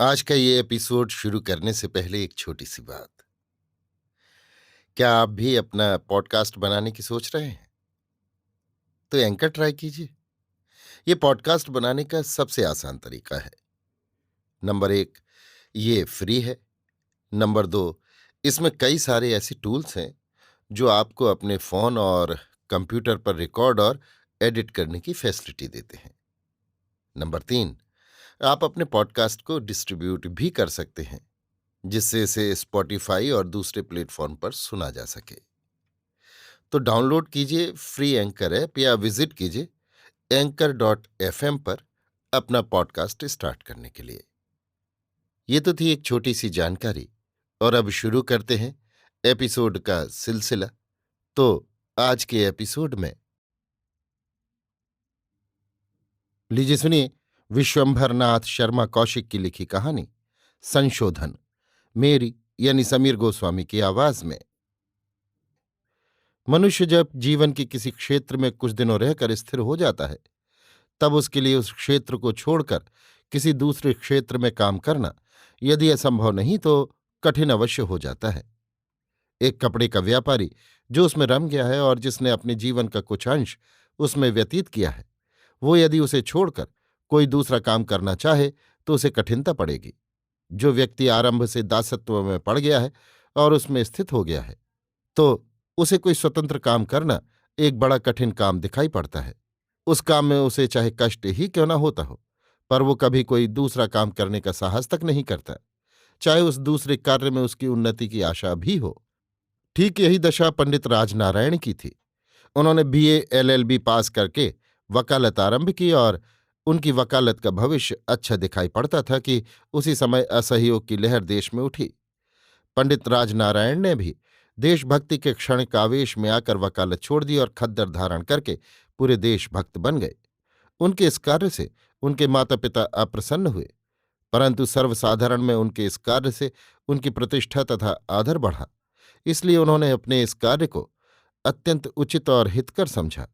आज का ये एपिसोड शुरू करने से पहले एक छोटी सी बात। क्या आप भी अपना पॉडकास्ट बनाने की सोच रहे हैं? तो एंकर ट्राई कीजिए। ये पॉडकास्ट बनाने का सबसे आसान तरीका है। नंबर एक, ये फ्री है। नंबर दो, इसमें कई सारे ऐसे टूल्स हैं जो आपको अपने फोन और कंप्यूटर पर रिकॉर्ड और एडिट करने की फैसिलिटी देते हैं। नंबर तीन, आप अपने पॉडकास्ट को डिस्ट्रीब्यूट भी कर सकते हैं, जिससे इसे स्पॉटिफाई और दूसरे प्लेटफॉर्म पर सुना जा सके। तो डाउनलोड कीजिए फ्री एंकर ऐप या विजिट कीजिए anchor.fm पर अपना पॉडकास्ट स्टार्ट करने के लिए। ये तो थी एक छोटी सी जानकारी, और अब शुरू करते हैं एपिसोड का सिलसिला। तो आज के एपिसोड में लीजिए सुनिए विश्वंभर नाथ शर्मा कौशिक की लिखी कहानी संशोधन, मेरी यानी समीर गोस्वामी की आवाज में। मनुष्य जब जीवन के किसी क्षेत्र में कुछ दिनों रहकर स्थिर हो जाता है, तब उसके लिए उस क्षेत्र को छोड़कर किसी दूसरे क्षेत्र में काम करना यदि असंभव नहीं तो कठिन अवश्य हो जाता है। एक कपड़े का व्यापारी जो उसमें रम गया है और जिसने अपने जीवन का कुछ अंश उसमें व्यतीत किया है, वो यदि उसे छोड़कर कोई दूसरा काम करना चाहे तो उसे कठिनता पड़ेगी। जो व्यक्ति आरंभ से दासत्व में पड़ गया है और उसमें स्थित हो गया है, तो उसे कोई स्वतंत्र काम करना एक बड़ा कठिन काम दिखाई पड़ता है। उस काम में उसे चाहे कष्ट ही क्यों न होता हो, पर वो कभी कोई दूसरा काम करने का साहस तक नहीं करता, चाहे उस दूसरे कार्य में उसकी उन्नति की आशा भी हो। ठीक यही दशा पंडित राजनारायण की थी। उन्होंने बीए एलएलबी पास करके वकालत आरंभ की और उनकी वकालत का भविष्य अच्छा दिखाई पड़ता था कि उसी समय असहयोग की लहर देश में उठी। पंडित राजनारायण ने भी देशभक्ति के क्षणिक आवेश में आकर वकालत छोड़ दी और खद्दर धारण करके पूरे देशभक्त बन गए। उनके इस कार्य से उनके माता पिता अप्रसन्न हुए, परंतु सर्वसाधारण में उनके इस कार्य से उनकी प्रतिष्ठा तथा आदर बढ़ा। इसलिए उन्होंने अपने इस कार्य को अत्यंत उचित और हितकर समझा।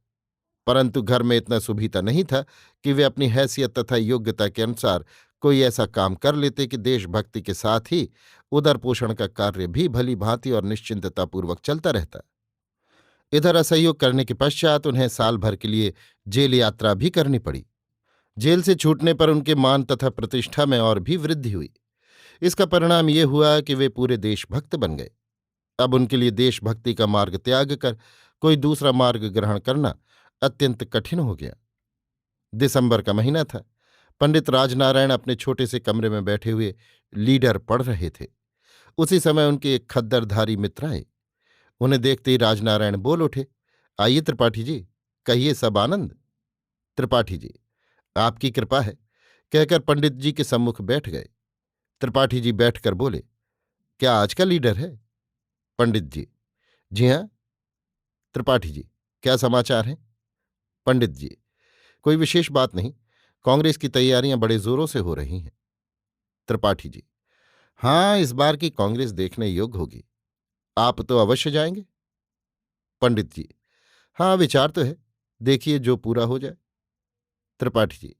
परंतु घर में इतना सुभीता नहीं था कि वे अपनी हैसियत तथा योग्यता के अनुसार कोई ऐसा काम कर लेते कि देशभक्ति के साथ ही उदर पोषण का कार्य भी भली भांति और निश्चिंततापूर्वक चलता रहता। इधर असहयोग करने के पश्चात उन्हें साल भर के लिए जेल यात्रा भी करनी पड़ी। जेल से छूटने पर उनके मान तथा प्रतिष्ठा में और भी वृद्धि हुई। इसका परिणाम ये हुआ कि वे पूरे देशभक्त बन गए। अब उनके लिए देशभक्ति का मार्ग त्याग कर कोई दूसरा मार्ग ग्रहण करना अत्यंत कठिन हो गया। दिसंबर का महीना था। पंडित राजनारायण अपने छोटे से कमरे में बैठे हुए लीडर पढ़ रहे थे। उसी समय उनके एक खद्दरधारी मित्र आए। उन्हें देखते ही राजनारायण बोल उठे, आइए त्रिपाठी जी, कहिए सब आनंद। त्रिपाठी जी, आपकी कृपा है, कहकर पंडित जी के सम्मुख बैठ गए। त्रिपाठी जी बैठकर बोले, क्या आज का लीडर है? पंडित जी, जी हाँ। त्रिपाठी जी, क्या समाचार है? पंडित जी, कोई विशेष बात नहीं, कांग्रेस की तैयारियां बड़े जोरों से हो रही हैं। त्रिपाठी जी, हाँ, इस बार की कांग्रेस देखने योग्य होगी। आप तो अवश्य जाएंगे? पंडित जी, हाँ, विचार तो है, देखिए जो पूरा हो जाए। त्रिपाठी जी,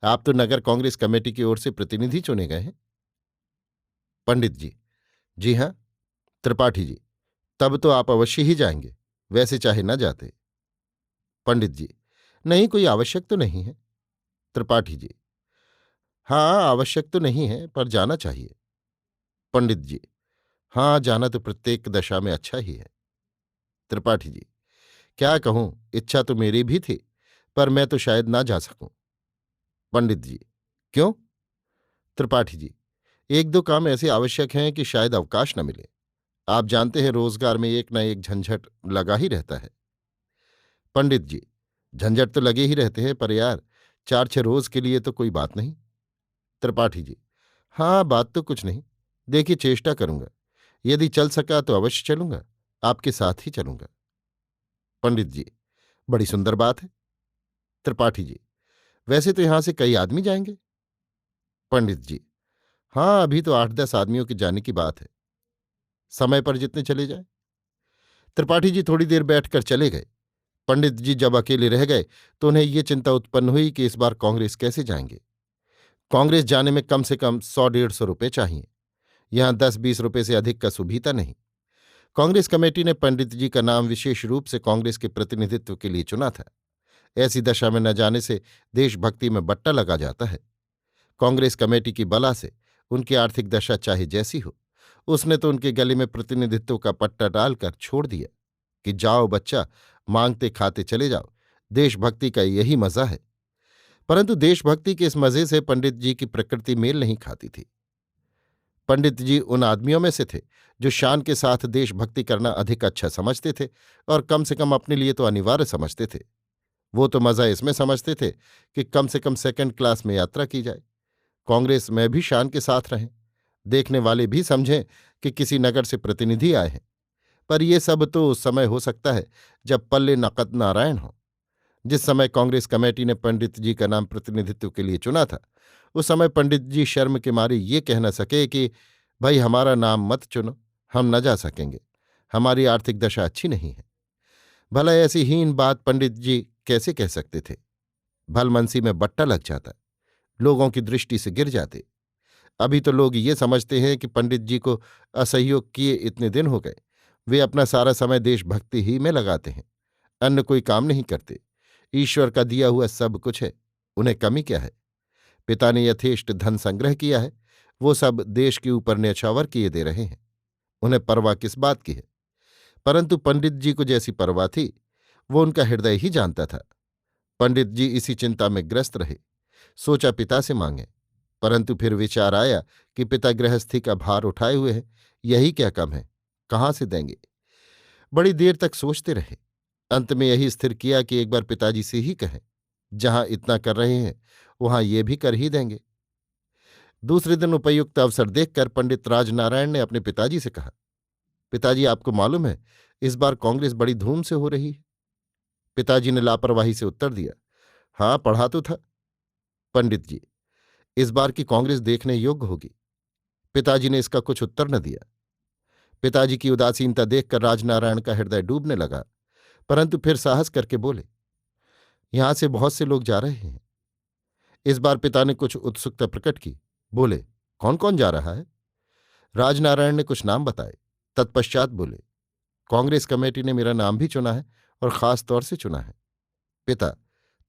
आप तो नगर कांग्रेस कमेटी की ओर से प्रतिनिधि चुने गए हैं। पंडित जी, जी हाँ। त्रिपाठी जी, तब तो आप अवश्य ही जाएंगे, वैसे चाहे न जाते। पंडित जी, नहीं, कोई आवश्यक तो नहीं है। त्रिपाठी जी, हाँ, आवश्यक तो नहीं है, पर जाना चाहिए। पंडित जी, हाँ, जाना तो प्रत्येक दशा में अच्छा ही है। त्रिपाठी जी, क्या कहूं, इच्छा तो मेरी भी थी, पर मैं तो शायद ना जा सकूं। पंडित जी, क्यों? त्रिपाठी जी, एक दो काम ऐसे आवश्यक हैं कि शायद अवकाश न मिले। आप जानते हैं रोजगार में एक न एक झंझट लगा ही रहता है। पंडित जी, झंझट तो लगे ही रहते हैं, पर यार, 4-6 रोज के लिए तो कोई बात नहीं। त्रिपाठी जी, हाँ, बात तो कुछ नहीं, देखिए चेष्टा करूंगा, यदि चल सका तो अवश्य चलूंगा, आपके साथ ही चलूंगा। पंडित जी, बड़ी सुंदर बात है। त्रिपाठी जी, वैसे तो यहां से कई आदमी जाएंगे। पंडित जी, हाँ, अभी तो 8-10 आदमियों के जाने की बात है, समय पर जितने चले जाए। त्रिपाठी जी थोड़ी देर बैठकर चले गए। पंडित जी जब अकेले रह गए तो उन्हें ये चिंता उत्पन्न हुई कि इस बार कांग्रेस कैसे जाएंगे। कांग्रेस जाने में कम से कम 100-150 रुपये चाहिए। यहां 10-20 रुपये से अधिक का सुभीता नहीं। कांग्रेस कमेटी ने पंडित जी का नाम विशेष रूप से कांग्रेस के प्रतिनिधित्व के लिए चुना था। ऐसी दशा में न जाने से देशभक्ति में बट्टा लगा जाता है। कांग्रेस कमेटी की बला से उनकी आर्थिक दशा चाहे जैसी हो, उसने तो उनके गले में प्रतिनिधित्व का पट्टा डालकर छोड़ दिया कि जाओ बच्चा, मांगते खाते चले जाओ, देशभक्ति का यही मजा है। परंतु देशभक्ति के इस मजे से पंडित जी की प्रकृति मेल नहीं खाती थी। पंडित जी उन आदमियों में से थे जो शान के साथ देशभक्ति करना अधिक अच्छा समझते थे और कम से कम अपने लिए तो अनिवार्य समझते थे। वो तो मजा इसमें समझते थे कि कम से कम सेकंड क्लास में यात्रा की जाए, कांग्रेस में भी शान के साथ रहें, देखने वाले भी समझें कि किसी नगर से प्रतिनिधि आए हैं। पर यह सब तो उस समय हो सकता है जब पल्ले नकद नारायण हो। जिस समय कांग्रेस कमेटी ने पंडित जी का नाम प्रतिनिधित्व के लिए चुना था, उस समय पंडित जी शर्म के मारे ये कह न सके कि भाई हमारा नाम मत चुनो, हम न जा सकेंगे, हमारी आर्थिक दशा अच्छी नहीं है। भला ऐसी हीन बात पंडित जी कैसे कह सकते थे? भलमनसी में बट्टा लग जाता, लोगों की दृष्टि से गिर जाते। अभी तो लोग ये समझते हैं कि पंडित जी को असहयोग किए इतने दिन हो गए, वे अपना सारा समय देशभक्ति ही में लगाते हैं, अन्य कोई काम नहीं करते। ईश्वर का दिया हुआ सब कुछ है, उन्हें कमी क्या है? पिता ने यथेष्ट धन संग्रह किया है, वो सब देश के ऊपर न्यौछावर किए दे रहे हैं, उन्हें परवाह किस बात की है? परंतु पंडित जी को जैसी परवाह थी, वो उनका हृदय ही जानता था। पंडित जी इसी चिंता में ग्रस्त रहे। सोचा पिता से मांगे, परंतु फिर विचार आया कि पिता गृहस्थी का भार उठाए हुए हैं, यही क्या कम है, कहाँ से देंगे? बड़ी देर तक सोचते रहे। अंत में यही स्थिर किया कि एक बार पिताजी से ही कहें, जहां इतना कर रहे हैं वहां ये भी कर ही देंगे। दूसरे दिन उपयुक्त अवसर देखकर पंडित राजनारायण ने अपने पिताजी से कहा, पिताजी आपको मालूम है इस बार कांग्रेस बड़ी धूम से हो रही है? पिताजी ने लापरवाही से उत्तर दिया, हाँ पढ़ा तो था। पंडित जी, इस बार की कांग्रेस देखने योग्य होगी। पिताजी ने इसका कुछ उत्तर न दिया। पिताजी की उदासीनता देखकर राजनारायण का हृदय डूबने लगा, परंतु फिर साहस करके बोले, यहां से बहुत से लोग जा रहे हैं। इस बार पिता ने कुछ उत्सुकता प्रकट की, बोले, कौन कौन जा रहा है? राजनारायण ने कुछ नाम बताए, तत्पश्चात बोले, कांग्रेस कमेटी ने मेरा नाम भी चुना है और खास तौर से चुना है। पिता,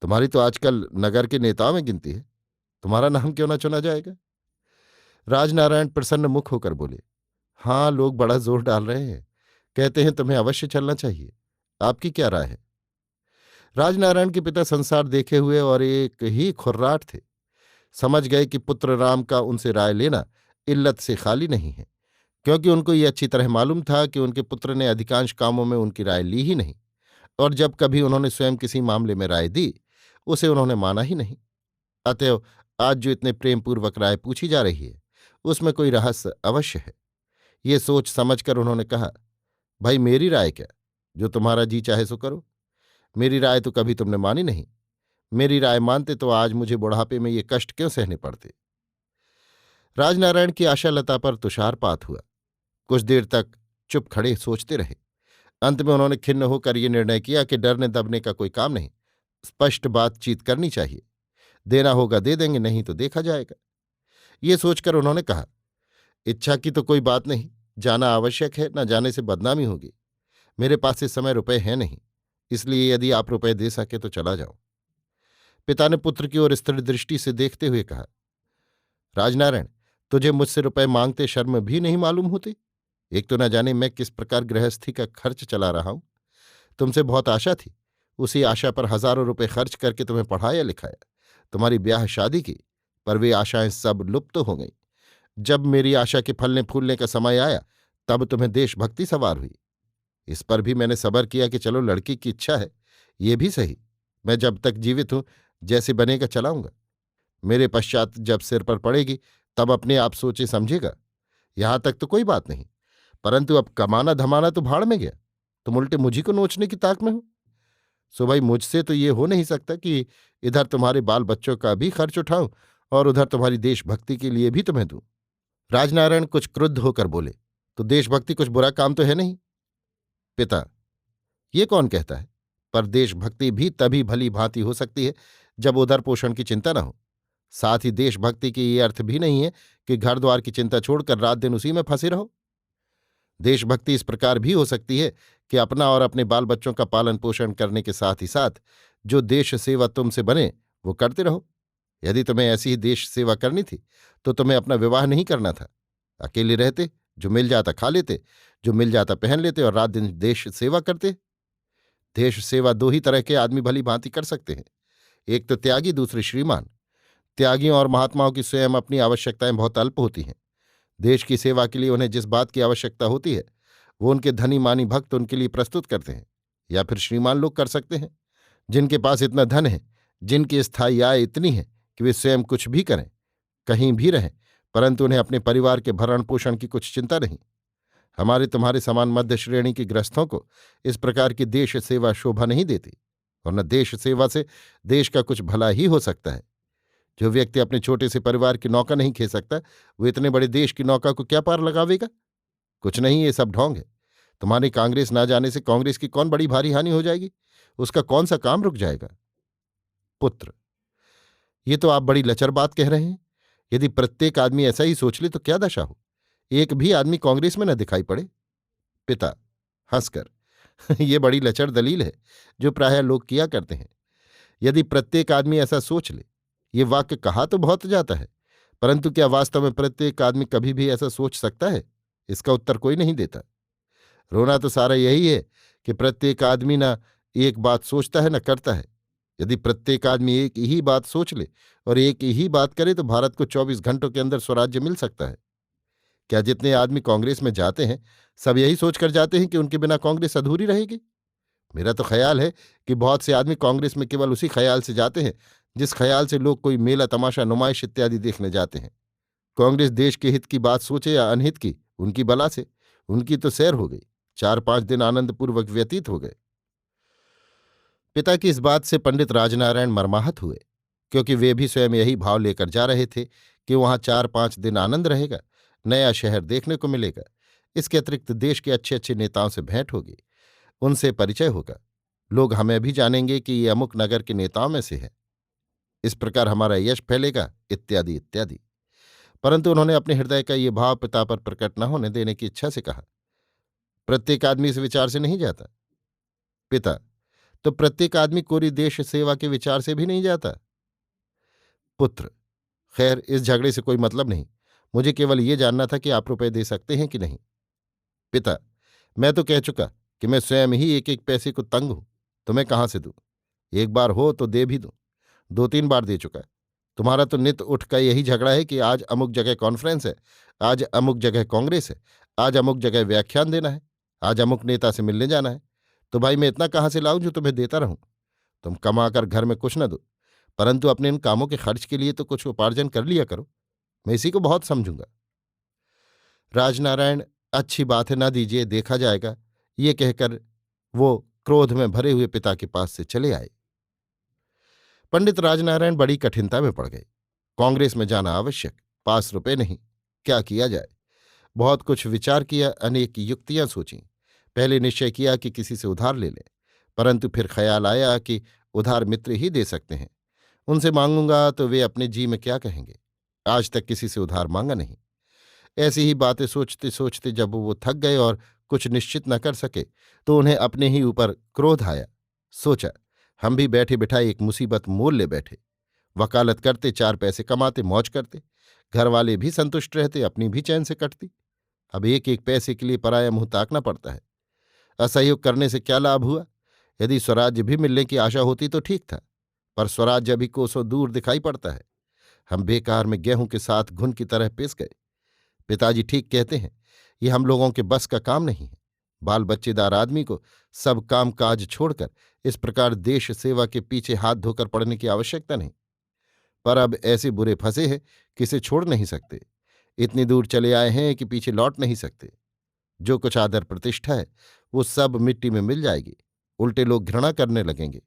तुम्हारी तो आजकल नगर के नेताओं में गिनती है, तुम्हारा नाम क्यों ना चुना जाएगा? राजनारायण प्रसन्न मुख होकर बोले, हाँ लोग बड़ा जोर डाल रहे हैं, कहते हैं तुम्हें अवश्य चलना चाहिए, आपकी क्या राय है? राजनारायण के पिता संसार देखे हुए और एक ही खुर्राट थे, समझ गए कि पुत्र राम का उनसे राय लेना इल्लत से खाली नहीं है, क्योंकि उनको ये अच्छी तरह मालूम था कि उनके पुत्र ने अधिकांश कामों में उनकी राय ली ही नहीं, और जब कभी उन्होंने स्वयं किसी मामले में राय दी उसे उन्होंने माना ही नहीं। अतएव आज जो इतने प्रेमपूर्वक राय पूछी जा रही है उसमें कोई रहस्य अवश्य है। ये सोच समझकर उन्होंने कहा, भाई मेरी राय क्या, जो तुम्हारा जी चाहे सो करो। मेरी राय तो कभी तुमने मानी नहीं, मेरी राय मानते तो आज मुझे बुढ़ापे में ये कष्ट क्यों सहने पड़ते? राजनारायण की आशालता पर तुषारपात हुआ। कुछ देर तक चुप खड़े सोचते रहे। अंत में उन्होंने खिन्न होकर ये निर्णय किया कि डरने दबने का कोई काम नहीं, स्पष्ट बातचीत करनी चाहिए। देना होगा दे देंगे, नहीं तो देखा जाएगा। ये सोचकर उन्होंने कहा, इच्छा की तो कोई बात नहीं, जाना आवश्यक है, न जाने से बदनामी होगी। मेरे पास इस समय रुपए हैं नहीं, इसलिए यदि आप रुपए दे सके तो चला जाऊं। पिता ने पुत्र की ओर स्थिर दृष्टि से देखते हुए कहा, राजनारायण, तुझे मुझसे रुपए मांगते शर्म भी नहीं मालूम होती? एक तो न जाने मैं किस प्रकार गृहस्थी का खर्च चला रहा हूं। तुमसे बहुत आशा थी, उसी आशा पर हजारों रुपए खर्च करके तुम्हें पढ़ाया लिखाया, तुम्हारी ब्याह शादी की, पर वे आशाएं सब लुप्त हो गईं। जब मेरी आशा के फलने फूलने का समय आया तब तुम्हें देशभक्ति सवार हुई। इस पर भी मैंने सब्र किया कि चलो लड़की की इच्छा है, ये भी सही, मैं जब तक जीवित हूं जैसे बनेगा चलाऊंगा। मेरे पश्चात जब सिर पर पड़ेगी तब अपने आप सोचे समझेगा। यहां तक तो कोई बात नहीं, परंतु अब कमाना धमाना तो भाड़ में गया, तुम उल्टे मुझी को नोचने की ताक में हो। सो भाई मुझसे तो ये हो नहीं सकता कि इधर तुम्हारे बाल बच्चों का भी खर्च उठाऊं और उधर तुम्हारी देशभक्ति के लिए भी तुम्हें दूं। राजनारायण कुछ क्रुद्ध होकर बोले, तो देशभक्ति कुछ बुरा काम तो है नहीं। पिता, ये कौन कहता है, पर देशभक्ति भी तभी भली भांति हो सकती है जब उधर पोषण की चिंता न हो। साथ ही देशभक्ति की ये अर्थ भी नहीं है कि घर द्वार की चिंता छोड़कर रात दिन उसी में फंसे रहो। देशभक्ति इस प्रकार भी हो सकती है कि अपना और अपने बाल बच्चों का पालन पोषण करने के साथ ही साथ जो देश सेवा तुमसे बने वो करते रहो। यदि तुम्हें ऐसी ही देश सेवा करनी थी तो तुम्हें अपना विवाह नहीं करना था। अकेले रहते, जो मिल जाता खा लेते, जो मिल जाता पहन लेते और रात दिन देश सेवा करते। देश सेवा दो ही तरह के आदमी भली भांति कर सकते हैं, एक तो त्यागी, दूसरे श्रीमान। त्यागियों और महात्माओं की स्वयं अपनी आवश्यकताएं बहुत अल्प होती हैं। देश की सेवा के लिए उन्हें जिस बात की आवश्यकता होती है वो उनके धनी मानी भक्त उनके लिए प्रस्तुत करते हैं। या फिर श्रीमान लोग कर सकते हैं, जिनके पास इतना धन है, जिनकी स्थायी आय इतनी है कि वे स्वयं कुछ भी करें, कहीं भी रहें, परंतु उन्हें अपने परिवार के भरण पोषण की कुछ चिंता नहीं। हमारे तुम्हारे समान मध्य श्रेणी के ग्रस्तों को इस प्रकार की देश सेवा शोभा नहीं देती, और न देश सेवा से देश का कुछ भला ही हो सकता है। जो व्यक्ति अपने छोटे से परिवार की नौका नहीं खे सकता, वो इतने बड़े देश की नौका को क्या पार लगावेगा? कुछ नहीं, ये सब ढोंग है। तुम्हारी कांग्रेस ना जाने से कांग्रेस की कौन बड़ी भारी हानि हो जाएगी? उसका कौन सा काम रुक जाएगा? पुत्र: ये तो आप बड़ी लचर बात कह रहे हैं। यदि प्रत्येक आदमी ऐसा ही सोच ले तो क्या दशा हो? एक भी आदमी कांग्रेस में न दिखाई पड़े। पिता हंसकर ये बड़ी लचर दलील है जो प्रायः लोग किया करते हैं। यदि प्रत्येक आदमी ऐसा सोच ले, ये वाक्य कहा तो बहुत जाता है, परंतु क्या वास्तव में प्रत्येक आदमी कभी भी ऐसा सोच सकता है? इसका उत्तर कोई नहीं देता। रोना तो सारा यही है कि प्रत्येक आदमी ना एक बात सोचता है न करता है। यदि प्रत्येक आदमी एक ही बात सोच ले और एक ही बात करे तो भारत को 24 घंटों के अंदर स्वराज्य मिल सकता है। क्या जितने आदमी कांग्रेस में जाते हैं सब यही सोचकर जाते हैं कि उनके बिना कांग्रेस अधूरी रहेगी? मेरा तो ख्याल है कि बहुत से आदमी कांग्रेस में केवल उसी ख्याल से जाते हैं जिस ख्याल से लोग कोई मेला, तमाशा, नुमाइश इत्यादि देखने जाते हैं। कांग्रेस देश के हित की बात सोचे या अनहित की, उनकी बला से उनकी तो सैर हो गई। 4-5 दिन आनंदपूर्वक व्यतीत हो गए। पिता की इस बात से पंडित राजनारायण मर्माहत हुए, क्योंकि वे भी स्वयं यही भाव लेकर जा रहे थे कि वहां 4-5 दिन आनंद रहेगा, नया शहर देखने को मिलेगा। इसके अतिरिक्त देश के अच्छे अच्छे नेताओं से भेंट होगी, उनसे परिचय होगा। लोग हमें भी जानेंगे कि ये अमुक नगर के नेताओं में से है। इस प्रकार हमारा यश फैलेगा, इत्यादि इत्यादि। परंतु उन्होंने अपने हृदय का ये भाव पिता पर प्रकट न होने देने की इच्छा से कहा, प्रत्येक आदमी इस विचार से नहीं जाता। पिता: तो प्रत्येक आदमी कोरी देश सेवा के विचार से भी नहीं जाता? पुत्र: खैर, इस झगड़े से कोई मतलब नहीं। मुझे केवल ये जानना था कि आप रुपए दे सकते हैं कि नहीं। पिता: मैं तो कह चुका कि मैं स्वयं ही एक एक पैसे को तंग हूं, तो मैं कहाँ से दूं? एक बार हो तो दे भी दूं, 2-3 बार दे चुका। तुम्हारा तो नित उठ का यही झगड़ा है कि आज अमुक जगह कॉन्फ्रेंस है, आज अमुक जगह कांग्रेस है, आज अमुक जगह व्याख्यान देना है, आज अमुक नेता से मिलने जाना है। तो भाई मैं इतना कहाँ से लाऊं जो तुम्हें देता रहूं? तुम कमाकर घर में कुछ न दो, परंतु अपने इन कामों के खर्च के लिए तो कुछ उपार्जन कर लिया करो। मैं इसी को बहुत समझूंगा। राजनारायण: अच्छी बात है, ना दीजिए, देखा जाएगा। ये कहकर वो क्रोध में भरे हुए पिता के पास से चले आए। पंडित राजनारायण बड़ी कठिनता में पड़ गए। कांग्रेस में जाना आवश्यक, पास रुपए नहीं, क्या किया जाए? बहुत कुछ विचार किया, अनेक युक्तियां सोचीं। पहले निश्चय किया कि किसी से उधार ले लें, परंतु फिर ख्याल आया कि उधार मित्र ही दे सकते हैं। उनसे मांगूंगा तो वे अपने जी में क्या कहेंगे? आज तक किसी से उधार मांगा नहीं। ऐसी ही बातें सोचते सोचते जब वो थक गए और कुछ निश्चित न कर सके तो उन्हें अपने ही ऊपर क्रोध आया। सोचा, हम भी बैठे बिठाए एक मुसीबत मोल ले बैठे। वकालत करते, 4 पैसे कमाते, मौज करते, घर वाले भी संतुष्ट रहते, अपनी भी चैन से कटती। अब एक एक पैसे के लिए पराया मुंह ताकना पड़ता है। असहयोग करने से क्या लाभ हुआ? यदि स्वराज्य भी मिलने की आशा होती तो ठीक था, पर स्वराज्य अभी कोसों दूर दिखाई पड़ता है। हम बेकार में गेहूं के साथ घुन की तरह पिस गए। पिताजी ठीक कहते हैं, ये हम लोगों के बस का काम नहीं है। बाल बच्चेदार आदमी को सब काम काज छोड़कर इस प्रकार देश सेवा के पीछे हाथ धोकर पड़ने की आवश्यकता नहीं। पर अब ऐसे बुरे फंसे हैं कि इसे छोड़ नहीं सकते। इतनी दूर चले आए हैं कि पीछे लौट नहीं सकते। जो कुछ आदर प्रतिष्ठा है वो सब मिट्टी में मिल जाएगी। उल्टे लोग घृणा करने लगेंगे।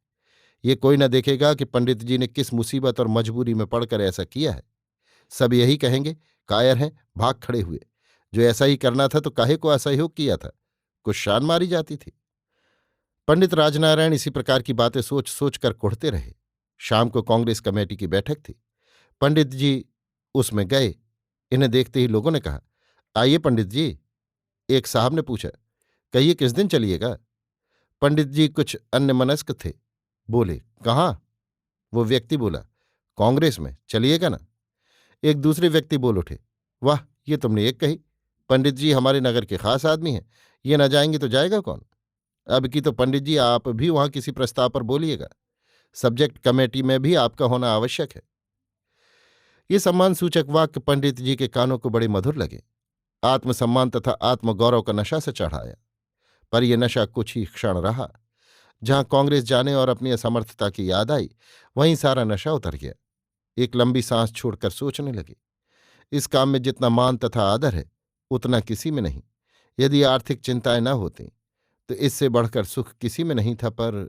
ये कोई न देखेगा कि पंडित जी ने किस मुसीबत और मजबूरी में पड़कर ऐसा किया है। सब यही कहेंगे, कायर हैं, भाग खड़े हुए। जो ऐसा ही करना था तो काहे को असहयोग किया था? कुछ शान मारी जाती थी। पंडित राजनारायण इसी प्रकार की बातें सोच सोच कर कुढ़ते रहे। शाम को कांग्रेस कमेटी की बैठक थी। पंडित जी उसमें गए। इन्हें देखते ही लोगों ने कहा, आइए पंडित जी। एक साहब ने पूछा, कहिए किस दिन चलिएगा। पंडित जी कुछ अन्यमनस्क थे, बोले, कहाँ? वो व्यक्ति बोला, कांग्रेस में, चलिएगा ना। एक दूसरे व्यक्ति बोल उठे, वाह, ये तुमने एक कही। पंडित जी हमारे नगर के खास आदमी हैं, ये न जाएंगे तो जाएगा कौन। अब की तो पंडित जी आप भी वहां किसी प्रस्ताव पर बोलिएगा। सब्जेक्ट कमेटी में भी आपका होना आवश्यक है। ये सम्मान सूचक वाक्य पंडित जी के कानों को बड़े मधुर लगे। आत्मसम्मान तथा आत्मगौरव का नशा से चढ़ाया। पर यह नशा कुछ ही क्षण रहा। जहां कांग्रेस जाने और अपनी असमर्थता की याद आई, वहीं सारा नशा उतर गया। एक लंबी सांस छोड़कर सोचने लगे, इस काम में जितना मान तथा आदर है, उतना किसी में नहीं। यदि आर्थिक चिंताएं न होती तो इससे बढ़कर सुख किसी में नहीं था। पर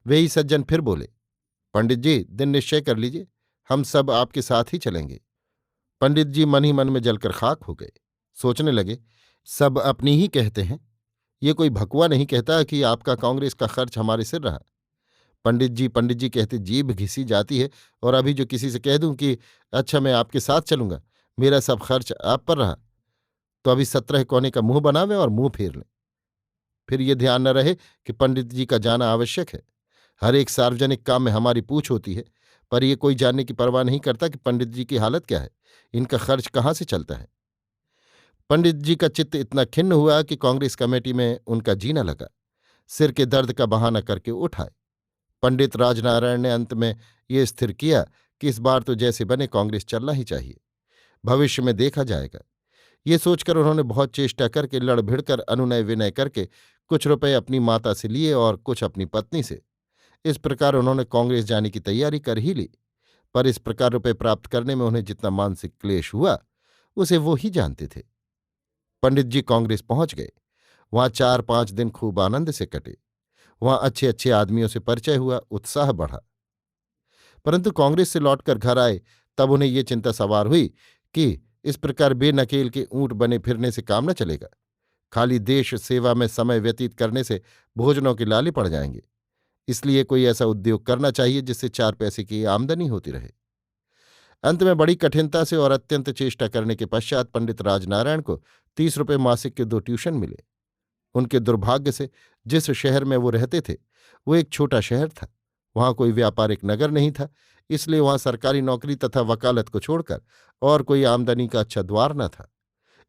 वे ही सज्जन फिर बोले, पंडित जी दिन निश्चय कर लीजिए, हम सब आपके साथ ही चलेंगे। पंडित जी मन ही मन में जलकर खाक हो गए। सोचने लगे, सब अपनी ही कहते हैं, ये कोई भकुआ नहीं कहता कि आपका कांग्रेस का खर्च हमारे सिर रहा। पंडित जी कहते जीभ घिसी जाती है। और अभी जो किसी से कह दूं कि अच्छा मैं आपके साथ चलूंगा, मेरा सब खर्च आप पर रहा, तो अभी 17 कोने का मुंह बनावे और मुंह फेर लें। फिर ये ध्यान न रहे कि पंडित जी का जाना आवश्यक है। हर एक सार्वजनिक काम में हमारी पूछ होती है, पर यह कोई जानने की परवाह नहीं करता कि पंडित जी की हालत क्या है, इनका खर्च कहाँ से चलता है। पंडित जी का चित्त इतना खिन्न हुआ कि कांग्रेस कमेटी में उनका जीना लगा। सिर के दर्द का बहाना करके उठ आए। पंडित राजनारायण ने अंत में ये स्थिर किया कि इस बार तो जैसे बने कांग्रेस चलना ही चाहिए, भविष्य में देखा जाएगा। ये सोचकर उन्होंने बहुत चेष्टा करके लड़ भिड़कर अनुनय विनय करके कुछ रुपए अपनी माता से लिए और कुछ अपनी पत्नी से। इस प्रकार उन्होंने कांग्रेस जाने की तैयारी कर ही ली। पर इस प्रकार रुपए प्राप्त करने में उन्हें जितना मानसिक क्लेश हुआ, उसे वो ही जानते थे। पंडित जी कांग्रेस पहुंच गए। वहां 4-5 दिन खूब आनंद से कटे। वहां अच्छे अच्छे आदमियों से परिचय हुआ, उत्साह बढ़ा। परंतु कांग्रेस से लौटकर घर आए तब उन्हें ये चिंता सवार हुई कि इस प्रकार बेनकेल के ऊंट बने फिरने से काम न चलेगा। खाली देश सेवा में समय व्यतीत करने से भोजनों के लाले पड़ जाएंगे। इसलिए कोई ऐसा उद्योग करना चाहिए जिससे 4 पैसे की आमदनी होती रहे। अंत में बड़ी कठिनता से और अत्यंत चेष्टा करने के पश्चात पंडित राजनारायण को 30 रुपये मासिक के 2 ट्यूशन मिले। उनके दुर्भाग्य से जिस शहर में वो रहते थे वो एक छोटा शहर था। वहां कोई व्यापारिक नगर नहीं था, इसलिए वहां सरकारी नौकरी तथा वकालत को छोड़कर और कोई आमदनी का अच्छा द्वार न था।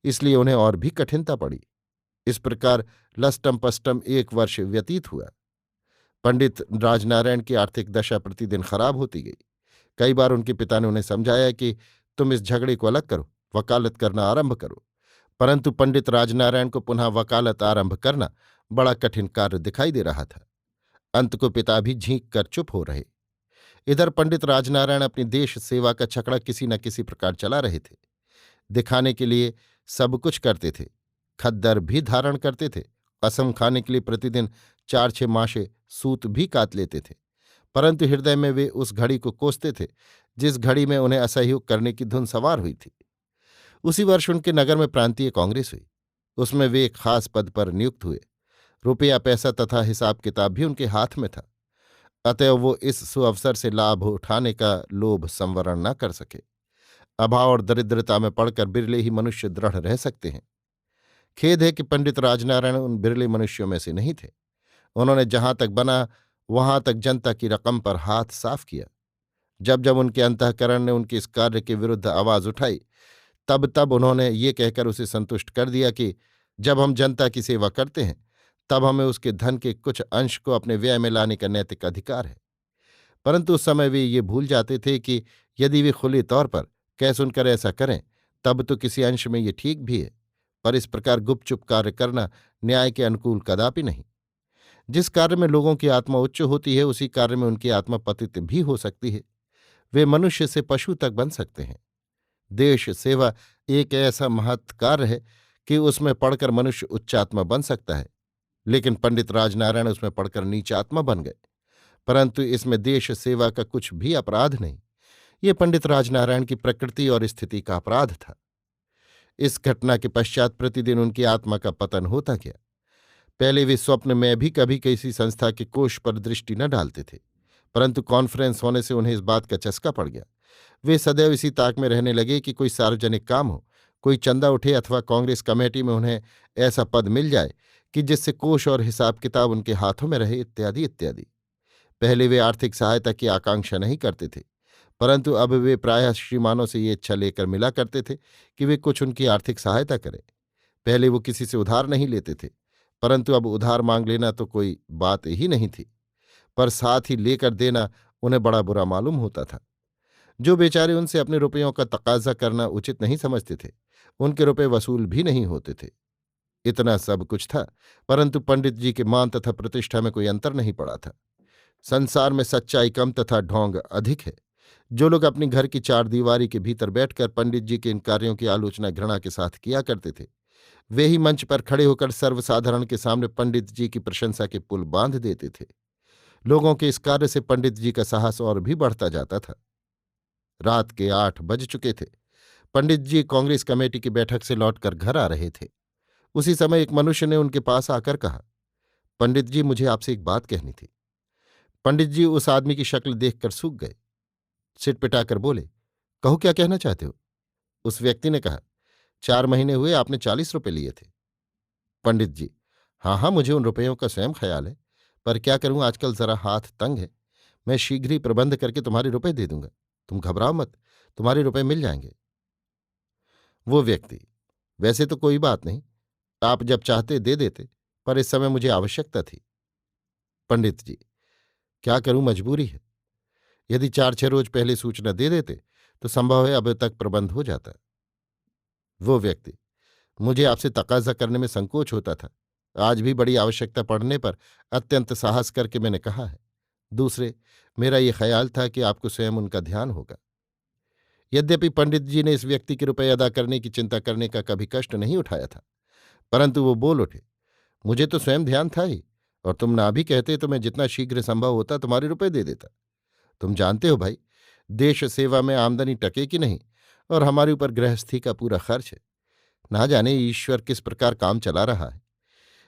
इसलिए उन्हें और भी कठिनता पड़ी। इस प्रकार लस्टम पस्टम 1 वर्ष व्यतीत हुआ। पंडित राजनारायण की आर्थिक दशा प्रतिदिन खराब होती गई। कई बार उनके पिता ने उन्हें समझाया कि तुम इस झगड़े को अलग करो, वकालत करना आरंभ करो। परंतु पंडित राजनारायण को पुनः वकालत आरंभ करना बड़ा कठिन कार्य दिखाई दे रहा था। अंत को पिता भी झींक कर चुप हो रहे। इधर पंडित राजनारायण अपनी देश सेवा का छकड़ा किसी न किसी प्रकार चला रहे थे। दिखाने के लिए सब कुछ करते थे, खद्दर भी धारण करते थे, कसम खाने के लिए प्रतिदिन 4-6 माशे सूत भी काट लेते थे। परंतु हृदय में वे उस घड़ी को कोसते थे जिस घड़ी में उन्हें असहयोग करने की धुन सवार हुई थी। उसी वर्ष उनके नगर में प्रांतीय कांग्रेस हुई। उसमें वे एक खास पद पर नियुक्त हुए। रुपया पैसा तथा हिसाब किताब भी उनके हाथ में था। अतएव वो इस सुअवसर से लाभ उठाने का लोभ संवरण न कर सके। अभाव और दरिद्रता में पड़कर बिरले ही मनुष्य दृढ़ रह सकते हैं। खेद है कि पंडित राजनारायण उन बिरले मनुष्यों में से नहीं थे। उन्होंने जहां तक बना वहां तक जनता की रकम पर हाथ साफ किया। जब जब उनके अंतःकरण ने उनके इस कार्य के विरुद्ध आवाज उठाई, तब तब उन्होंने ये कहकर उसे संतुष्ट कर दिया कि जब हम जनता की सेवा करते हैं तब हमें उसके धन के कुछ अंश को अपने व्यय में लाने का नैतिक अधिकार है। परंतु उस समय वे ये भूल जाते थे कि यदि वे खुले तौर पर कह सुनकर ऐसा करें तब तो किसी अंश में ये ठीक भी है, पर इस प्रकार गुपचुप कार्य करना न्याय के अनुकूल कदापि नहीं। जिस कार्य में लोगों की आत्मा उच्च होती है उसी कार्य में उनकी आत्मा पतित भी हो सकती है। वे मनुष्य से पशु तक बन सकते हैं। देश सेवा एक ऐसा महत् कार्य है कि उसमें पढ़कर मनुष्य उच्चात्मा बन सकता है, लेकिन पंडित राजनारायण उसमें पढ़कर नीचात्मा बन गए। परंतु इसमें देश सेवा का कुछ भी अपराध नहीं। ये पंडित राजनारायण की प्रकृति और स्थिति का अपराध था। इस घटना के पश्चात प्रतिदिन उनकी आत्मा का पतन होता गया। पहले वे स्वप्न में भी कभी किसी संस्था के कोष पर दृष्टि न डालते थे, परंतु कॉन्फ्रेंस होने से उन्हें इस बात का चस्का पड़ गया। वे सदैव इसी ताक में रहने लगे कि कोई सार्वजनिक काम हो, कोई चंदा उठे अथवा कांग्रेस कमेटी में उन्हें ऐसा पद मिल जाए कि जिससे कोष और हिसाब किताब उनके हाथों में रहे, इत्यादि इत्यादि। पहले वे आर्थिक सहायता की आकांक्षा नहीं करते थे, परंतु अब वे प्रायः श्रीमानों से ये इच्छा लेकर मिला करते थे कि वे कुछ उनकी आर्थिक सहायता करें। पहले वो किसी से उधार नहीं लेते थे, परंतु अब उधार मांग लेना तो कोई बात ही नहीं थी, पर साथ ही लेकर देना उन्हें बड़ा बुरा मालूम होता था। जो बेचारे उनसे अपने रुपयों का तकाजा करना उचित नहीं समझते थे, उनके रुपए वसूल भी नहीं होते थे। इतना सब कुछ था, परंतु पंडित जी के मान तथा प्रतिष्ठा में कोई अंतर नहीं पड़ा था। संसार में सच्चाई कम तथा ढोंग अधिक है। जो लोग अपनी घर की चार दीवारी के भीतर बैठकर पंडित जी के इन कार्यों की आलोचना घृणा के साथ किया करते थे, वे ही मंच पर खड़े होकर सर्वसाधारण के सामने पंडित जी की प्रशंसा के पुल बांध देते थे। लोगों के इस कार्य से पंडित जी का साहस और भी बढ़ता जाता था। रात के 8 बज चुके थे। पंडित जी कांग्रेस कमेटी की बैठक से लौटकर घर आ रहे थे। उसी समय एक मनुष्य ने उनके पास आकर कहा, पंडित जी, मुझे आपसे एक बात कहनी थी। पंडित जी उस आदमी की शक्ल देखकर सूख गए। सिटपिटाकर बोले, कहो, क्या कहना चाहते हो? उस व्यक्ति ने कहा, 4 महीने हुए आपने 40 रुपये लिए थे। पंडित जी, हाँ हाँ, मुझे उन रुपयों का स्वयं ख्याल है, पर क्या करूं, आजकल जरा हाथ तंग है। मैं शीघ्र ही प्रबंध करके तुम्हारे रुपए दे दूंगा। तुम घबराओ मत, तुम्हारे रुपए मिल जाएंगे। वो व्यक्ति, वैसे तो कोई बात नहीं, आप जब चाहते दे देते, पर इस समय मुझे आवश्यकता थी। पंडित जी, क्या करूं, मजबूरी है। यदि 4-6 रोज पहले सूचना दे देते तो संभव है अब तक प्रबंध हो जाता। वो व्यक्ति, मुझे आपसे तकाजा करने में संकोच होता था। आज भी बड़ी आवश्यकता पड़ने पर अत्यंत साहस करके मैंने कहा है। दूसरे, मेरा ये ख्याल था कि आपको स्वयं उनका ध्यान होगा। यद्यपि पंडित जी ने इस व्यक्ति के रुपये अदा करने की चिंता करने का कभी कष्ट नहीं उठाया था, परंतु वो बोल उठे, मुझे तो स्वयं ध्यान था ही, और तुम ना भी कहते तो मैं जितना शीघ्र संभव होता तुम्हारे रुपए दे देता। तुम जानते हो भाई, देश सेवा में आमदनी टके की नहीं, और हमारे ऊपर गृहस्थी का पूरा खर्च है। ना जाने ईश्वर किस प्रकार काम चला रहा है।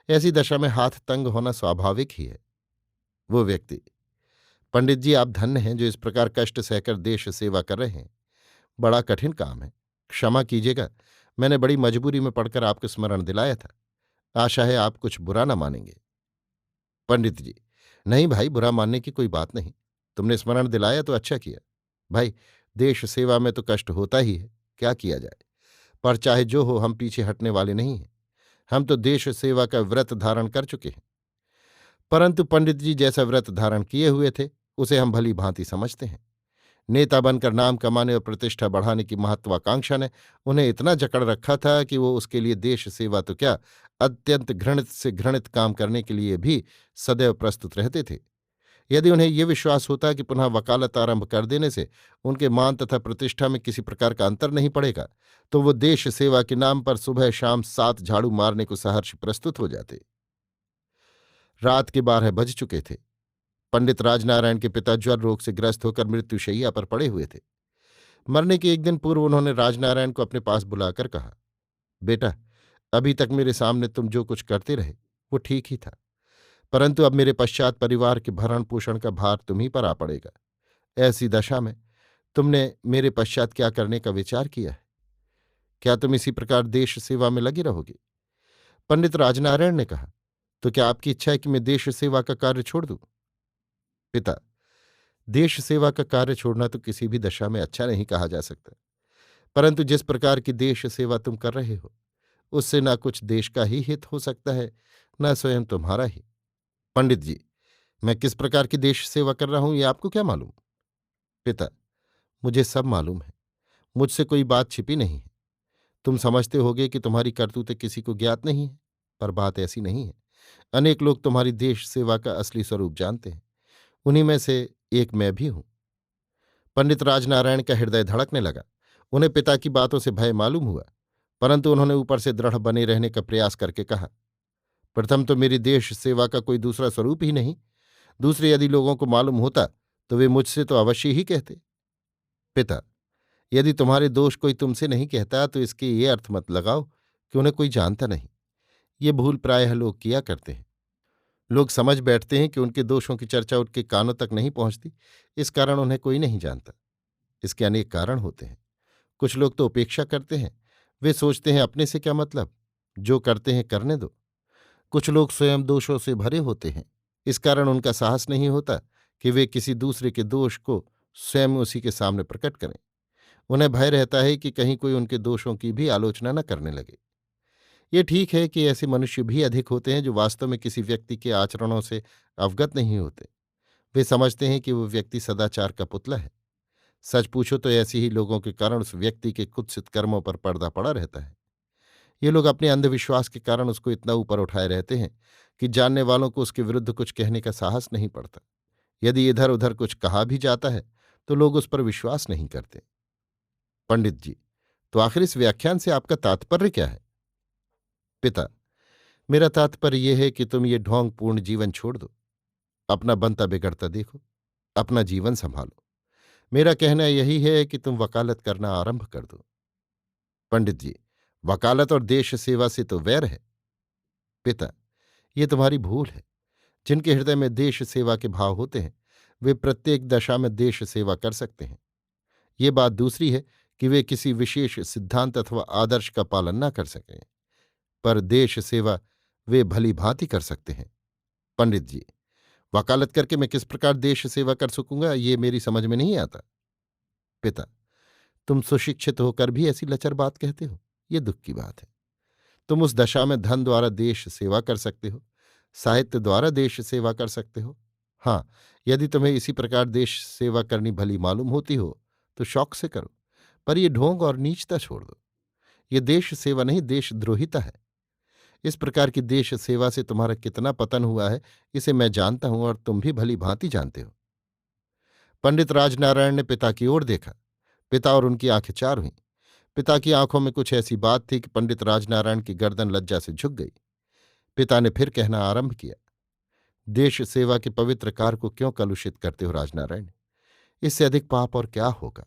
ऐसी दशा में हाथ तंग होना स्वाभाविक ही है। वो व्यक्ति, पंडित जी, आप धन्य हैं जो इस प्रकार कष्ट सहकर देश सेवा कर रहे हैं। बड़ा कठिन काम है। क्षमा कीजिएगा, मैंने बड़ी मजबूरी में पड़कर आपको स्मरण दिलाया था। आशा है आप कुछ बुरा न मानेंगे। पंडित जी, नहीं भाई, बुरा मानने की कोई बात नहीं। तुमने स्मरण दिलाया तो अच्छा किया। भाई, देश सेवा में तो कष्ट होता ही है, क्या किया जाए। पर चाहे जो हो, हम पीछे हटने वाले नहीं हैं। हम तो देश सेवा का व्रत धारण कर चुके हैं। परंतु पंडित जी जैसा व्रत धारण किए हुए थे, उसे हम भली भांति समझते हैं। नेता बनकर नाम कमाने और प्रतिष्ठा बढ़ाने की महत्वाकांक्षा ने उन्हें इतना जकड़ रखा था कि वो उसके लिए देश सेवा तो क्या, अत्यंत घृणित से घृणित काम करने के लिए भी सदैव प्रस्तुत रहते थे। यदि उन्हें ये विश्वास होता कि पुनः वकालत आरंभ कर देने से उनके मान तथा प्रतिष्ठा में किसी प्रकार का अंतर नहीं पड़ेगा, तो वो देश सेवा के नाम पर सुबह शाम 7 झाड़ू मारने को सहर्ष प्रस्तुत हो जाते। रात के 12 बज चुके थे। पंडित राजनारायण के पिता ज्वर रोग से ग्रस्त होकर मृत्युशैया पर पड़े हुए थे। मरने के एक दिन पूर्व उन्होंने राजनारायण को अपने पास बुलाकर कहा, बेटा, अभी तक मेरे सामने तुम जो कुछ करते रहे वो ठीक ही था, परंतु अब मेरे पश्चात परिवार के भरण पोषण का भार तुम्हीं पर आ पड़ेगा। ऐसी दशा में तुमने मेरे पश्चात क्या करने का विचार किया है? क्या तुम इसी प्रकार देश सेवा में लगी रहोगे? पंडित राजनारायण ने कहा, तो क्या आपकी इच्छा है कि मैं देश सेवा का कार्य छोड़ दूं? पिता, देश सेवा का कार्य छोड़ना तो किसी भी दशा में अच्छा नहीं कहा जा सकता, परंतु जिस प्रकार की देश सेवा तुम कर रहे हो, उससे ना कुछ देश का ही हित हो सकता है, न स्वयं तुम्हारा ही। पंडित जी, मैं किस प्रकार की देश सेवा कर रहा हूं ये आपको क्या मालूम? पिता, मुझे सब मालूम है। मुझसे कोई बात छिपी नहीं है। तुम समझते होगे कि तुम्हारी करतूतें किसी को ज्ञात नहीं है, पर बात ऐसी नहीं है। अनेक लोग तुम्हारी देश सेवा का असली स्वरूप जानते हैं। उन्हीं में से एक मैं भी हूं। पंडित राजनारायण का हृदय धड़कने लगा। उन्हें पिता की बातों से भय मालूम हुआ, परंतु उन्होंने ऊपर से दृढ़ बने रहने का प्रयास करके कहा, प्रथम तो मेरी देश सेवा का कोई दूसरा स्वरूप ही नहीं। दूसरे, यदि लोगों को मालूम होता तो वे मुझसे तो अवश्य ही कहते। पिता, यदि तुम्हारे दोष कोई तुमसे नहीं कहता तो इसके ये अर्थ मत लगाओ कि उन्हें कोई जानता नहीं। ये भूल प्रायः लोग किया करते हैं। लोग समझ बैठते हैं कि उनके दोषों की चर्चा उनके कानों तक नहीं पहुंचती, इस कारण उन्हें कोई नहीं जानता। इसके अनेक कारण होते हैं। कुछ लोग तो उपेक्षा करते हैं। वे सोचते हैं अपने से क्या मतलब, जो करते हैं करने दो। कुछ लोग स्वयं दोषों से भरे होते हैं। इस कारण उनका साहस नहीं होता कि वे किसी दूसरे के दोष को स्वयं उसी के सामने प्रकट करें। उन्हें भय रहता है कि कहीं कोई उनके दोषों की भी आलोचना न करने लगे। ये ठीक है कि ऐसे मनुष्य भी अधिक होते हैं जो वास्तव में किसी व्यक्ति के आचरणों से अवगत नहीं होते। वे समझते हैं कि वो व्यक्ति सदाचार का पुतला है। सच पूछो तो ऐसे ही लोगों के कारण उस व्यक्ति के कुत्सित कर्मों पर पर्दा पड़ा रहता है। ये लोग अपने अंधविश्वास के कारण उसको इतना ऊपर उठाए रहते हैं कि जानने वालों को उसके विरुद्ध कुछ कहने का साहस नहीं पड़ता। यदि इधर उधर कुछ कहा भी जाता है तो लोग उस पर विश्वास नहीं करते। पंडित जी, तो आखिर इस व्याख्यान से आपका तात्पर्य क्या है? पिता, मेरा तात्पर्य यह है कि तुम ये ढोंगपूर्ण जीवन छोड़ दो। अपना बनता बिगड़ता देखो, अपना जीवन संभालो। मेरा कहना यही है कि तुम वकालत करना आरंभ कर दो। पंडित जी, वकालत और देश सेवा से तो वैर है। पिता, ये तुम्हारी भूल है। जिनके हृदय में देश सेवा के भाव होते हैं वे प्रत्येक दशा में देश सेवा कर सकते हैं। ये बात दूसरी है कि वे किसी विशेष सिद्धांत अथवा आदर्श का पालन न कर सकें, पर देश सेवा वे भली भांति कर सकते हैं। पंडित जी, वकालत करके मैं किस प्रकार देश सेवा कर सकूंगा, ये मेरी समझ में नहीं आता। पिता, तुम सुशिक्षित होकर भी ऐसी लचर बात कहते हो, ये दुख की बात है। तुम उस दशा में धन द्वारा देश सेवा कर सकते हो, साहित्य द्वारा देश सेवा कर सकते हो। हाँ, यदि तुम्हें इसी प्रकार देश सेवा करनी भली मालूम होती हो तो शौक से करो, पर यह ढोंग और नीचता छोड़ दो। ये देश सेवा नहीं, देशद्रोहिता है। इस प्रकार की देश सेवा से तुम्हारा कितना पतन हुआ है इसे मैं जानता हूं और तुम भी भली भांति जानते हो। पंडित राजनारायण ने पिता की ओर देखा। पिता और उनकी आंखें चार हुईं। पिता की आंखों में कुछ ऐसी बात थी कि पंडित राजनारायण की गर्दन लज्जा से झुक गई। पिता ने फिर कहना आरंभ किया, देश सेवा के पवित्र कार्य को क्यों कलुषित करते हो राजनारायण? इससे अधिक पाप और क्या होगा?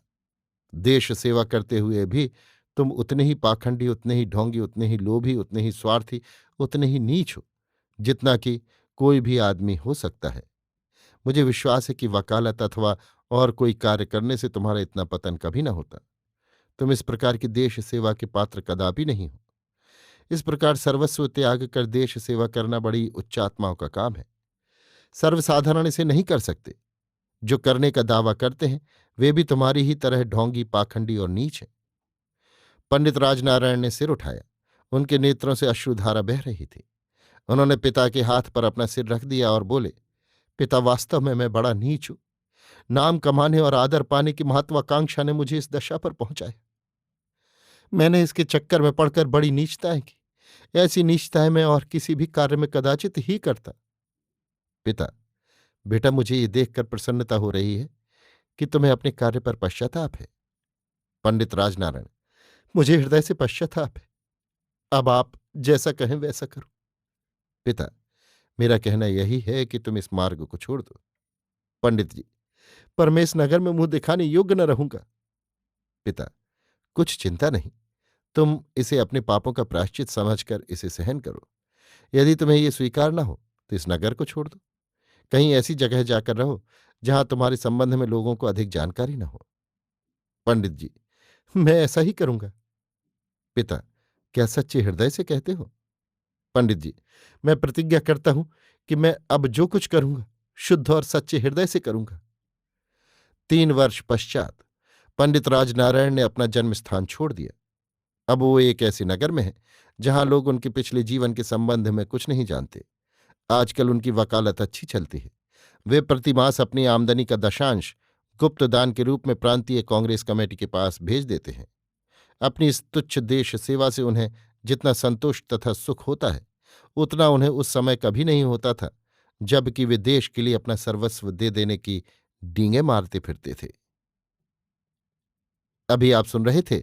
देश सेवा करते हुए भी तुम उतने ही पाखंडी, उतने ही ढोंगी, उतने ही लोभी, उतने ही स्वार्थी, उतने ही नीच हो जितना कि कोई भी आदमी हो सकता है। मुझे विश्वास है कि वकालत अथवा और कोई कार्य करने से तुम्हारा इतना पतन कभी न होता। तुम इस प्रकार की देश सेवा के पात्र कदापि नहीं हो। इस प्रकार सर्वस्व त्याग कर देश सेवा करना बड़ी उच्च आत्माओं का काम है। सर्वसाधारण इसे नहीं कर सकते। जो करने का दावा करते हैं वे भी तुम्हारी ही तरह ढोंगी, पाखंडी और नीच हैं। पंडित राजनारायण ने सिर उठाया। उनके नेत्रों से अश्रुधारा बह रही थी। उन्होंने पिता के हाथ पर अपना सिर रख दिया और बोले, पिता, वास्तव में मैं बड़ा नीच हूं। नाम कमाने और आदर पाने की महत्वाकांक्षा ने मुझे इस दशा पर पहुंचाया। मैंने इसके चक्कर में पड़कर बड़ी नीचताएं की। ऐसी नीचताएं मैं और किसी भी कार्य में कदाचित ही करता। पिता, बेटा, मुझे ये देखकर प्रसन्नता हो रही है कि तुम्हें अपने कार्य पर पश्चाताप है। पंडित राजनारायण, मुझे हृदय से पश्चाताप है। अब आप जैसा कहें वैसा करो। पिता, मेरा कहना यही है कि तुम इस मार्ग को छोड़ दो। पंडित जी, पर मैं इस नगर में मुंह दिखाने योग्य न रहूंगा। पिता, कुछ चिंता नहीं। तुम इसे अपने पापों का प्रायश्चित समझकर इसे सहन करो। यदि तुम्हें ये स्वीकार न हो तो इस नगर को छोड़ दो। कहीं ऐसी जगह जाकर रहो जहां तुम्हारे संबंध में लोगों को अधिक जानकारी न हो। पंडित जी, मैं ऐसा ही करूंगा। पिता, क्या सच्चे हृदय से कहते हो? पंडित जी, मैं प्रतिज्ञा करता हूं कि मैं अब जो कुछ करूंगा शुद्ध और सच्चे हृदय से करूंगा। 3 वर्ष पश्चात पंडित राजनारायण ने अपना जन्म स्थान छोड़ दिया। अब वो एक ऐसे नगर में है जहां लोग उनके पिछले जीवन के संबंध में कुछ नहीं जानते। आजकल उनकी वकालत अच्छी चलती है। वे प्रतिमास अपनी आमदनी का दशांश गुप्त दान के रूप में प्रांतीय कांग्रेस कमेटी के पास भेज देते हैं। अपनी इस तुच्छ देश सेवा से उन्हें जितना संतोष तथा सुख होता है उतना उन्हें उस समय कभी नहीं होता था जबकि वे देश के लिए अपना सर्वस्व दे देने की डींगे मारते फिरते थे। अभी आप सुन रहे थे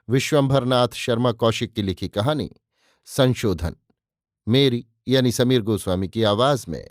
विश्वंभरनाथ शर्मा कौशिक की लिखी कहानी संशोधन, मेरी यानी समीर गोस्वामी की आवाज में।